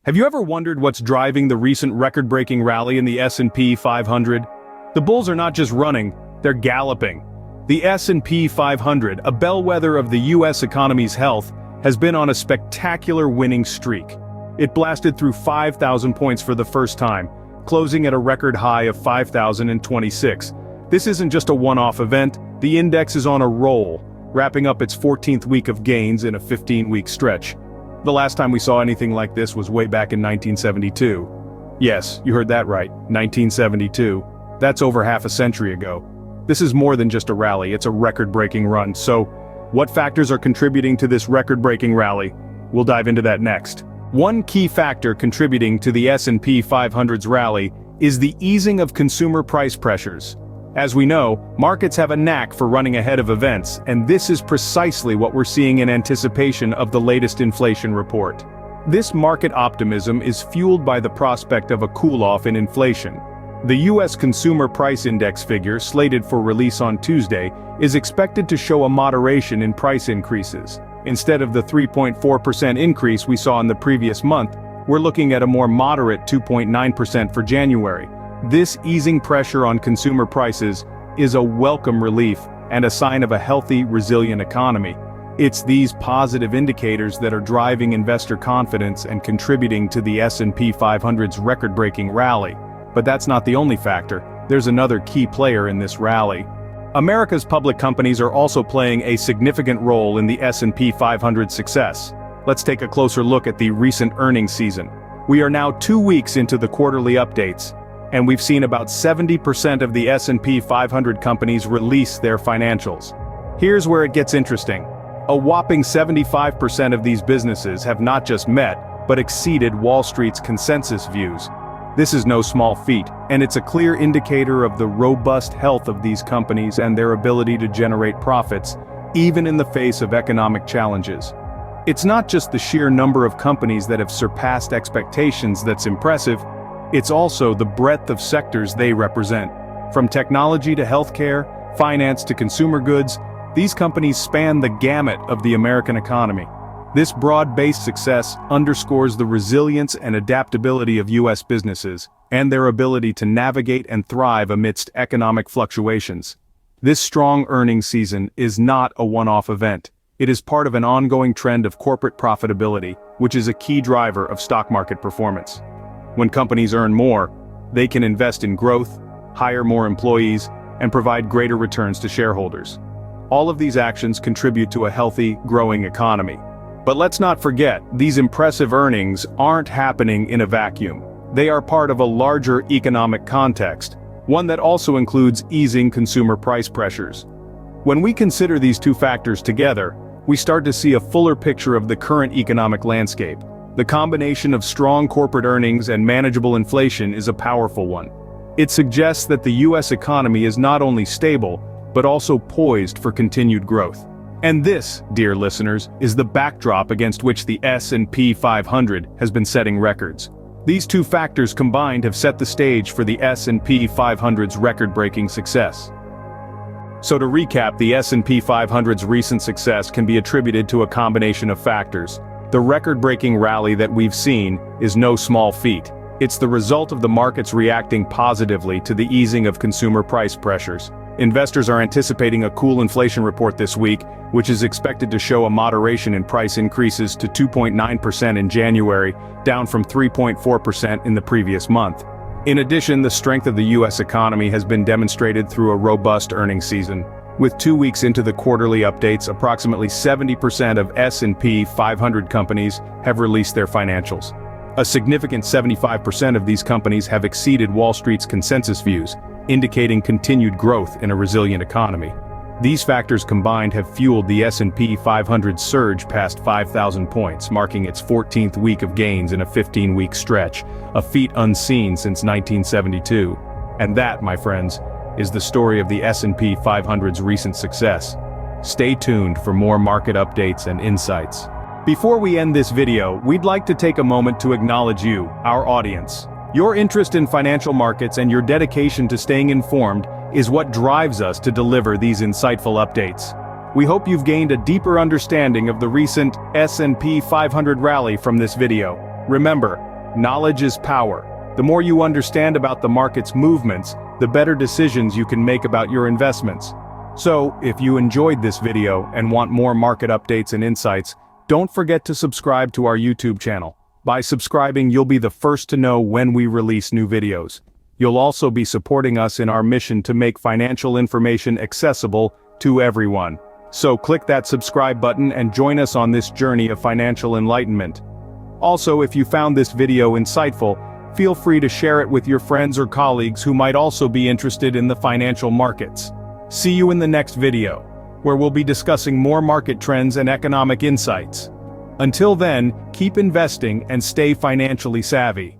Have you ever wondered what's driving the recent record-breaking rally in the S&P 500? The bulls are not just running, they're galloping. The S&P 500, a bellwether of the US economy's health, has been on a spectacular winning streak. It blasted through 5,000 points for the first time, closing at a record high of 5,026. This isn't just a one-off event, the index is on a roll, wrapping up its 14th week of gains in a 15-week stretch. The last time we saw anything like this was way back in 1972. Yes, you heard that right, 1972. That's over half a century ago. This is more than just a rally, it's a record-breaking run. So, what factors are contributing to this record-breaking rally? We'll dive into that next. One key factor contributing to the S&P 500's rally is the easing of consumer price pressures. As we know, markets have a knack for running ahead of events, and this is precisely what we're seeing in anticipation of the latest inflation report. This market optimism is fueled by the prospect of a cool-off in inflation. The U.S. Consumer Price Index figure, slated for release on Tuesday, is expected to show a moderation in price increases. Instead of the 3.4% increase we saw in the previous month, we're looking at a more moderate 2.9% for January. This easing pressure on consumer prices is a welcome relief and a sign of a healthy, resilient economy. It's these positive indicators that are driving investor confidence and contributing to the S&P 500's record-breaking rally. But that's not the only factor. There's another key player in this rally. America's public companies are also playing a significant role in the S&P 500's success. Let's take a closer look at the recent earnings season. We are now 2 weeks into the quarterly updates, and we've seen about 70% of the S&P 500 companies release their financials. Here's where it gets interesting. A whopping 75% of these businesses have not just met, but exceeded Wall Street's consensus views. This is no small feat, and it's a clear indicator of the robust health of these companies and their ability to generate profits, even in the face of economic challenges. It's not just the sheer number of companies that have surpassed expectations that's impressive, it's also the breadth of sectors they represent. From technology to healthcare, finance to consumer goods, these companies span the gamut of the American economy. This broad-based success underscores the resilience and adaptability of U.S. businesses, and their ability to navigate and thrive amidst economic fluctuations. This strong earnings season is not a one-off event. It is part of an ongoing trend of corporate profitability, which is a key driver of stock market performance. When companies earn more, they can invest in growth, hire more employees, and provide greater returns to shareholders. All of these actions contribute to a healthy, growing economy. But let's not forget, these impressive earnings aren't happening in a vacuum. They are part of a larger economic context, one that also includes easing consumer price pressures. When we consider these two factors together, we start to see a fuller picture of the current economic landscape. The combination of strong corporate earnings and manageable inflation is a powerful one. It suggests that the U.S. economy is not only stable, but also poised for continued growth. And this, dear listeners, is the backdrop against which the S&P 500 has been setting records. These two factors combined have set the stage for the S&P 500's record-breaking success. So to recap, the S&P 500's recent success can be attributed to a combination of factors. The record-breaking rally that we've seen is no small feat. It's the result of the markets reacting positively to the easing of consumer price pressures. Investors are anticipating a cool inflation report this week, which is expected to show a moderation in price increases to 2.9% in January, down from 3.4% in the previous month. In addition, the strength of the U.S. economy has been demonstrated through a robust earnings season. With 2 weeks into the quarterly updates, approximately 70% of S&P 500 companies have released their financials. A significant 75% of these companies have exceeded Wall Street's consensus views, indicating continued growth in a resilient economy. These factors combined have fueled the S&P 500 surge past 5,000 points, marking its 14th week of gains in a 15-week stretch, a feat unseen since 1972. And that, my friends, is the story of the S&P 500's recent success. Stay tuned for more market updates and insights. Before we end this video, we'd like to take a moment to acknowledge you, our audience. Your interest in financial markets and your dedication to staying informed is what drives us to deliver these insightful updates. We hope you've gained a deeper understanding of the recent S&P 500 rally from this video. Remember, Knowledge is power. The more you understand about the market's movements, the better decisions you can make about your investments. So, if you enjoyed this video and want more market updates and insights, don't forget to subscribe to our YouTube channel. By subscribing, you'll be the first to know when we release new videos. You'll also be supporting us in our mission to make financial information accessible to everyone. So click that subscribe button and join us on this journey of financial enlightenment. Also, if you found this video insightful, feel free to share it with your friends or colleagues who might also be interested in the financial markets. See you in the next video, where we'll be discussing more market trends and economic insights. Until then, keep investing and stay financially savvy.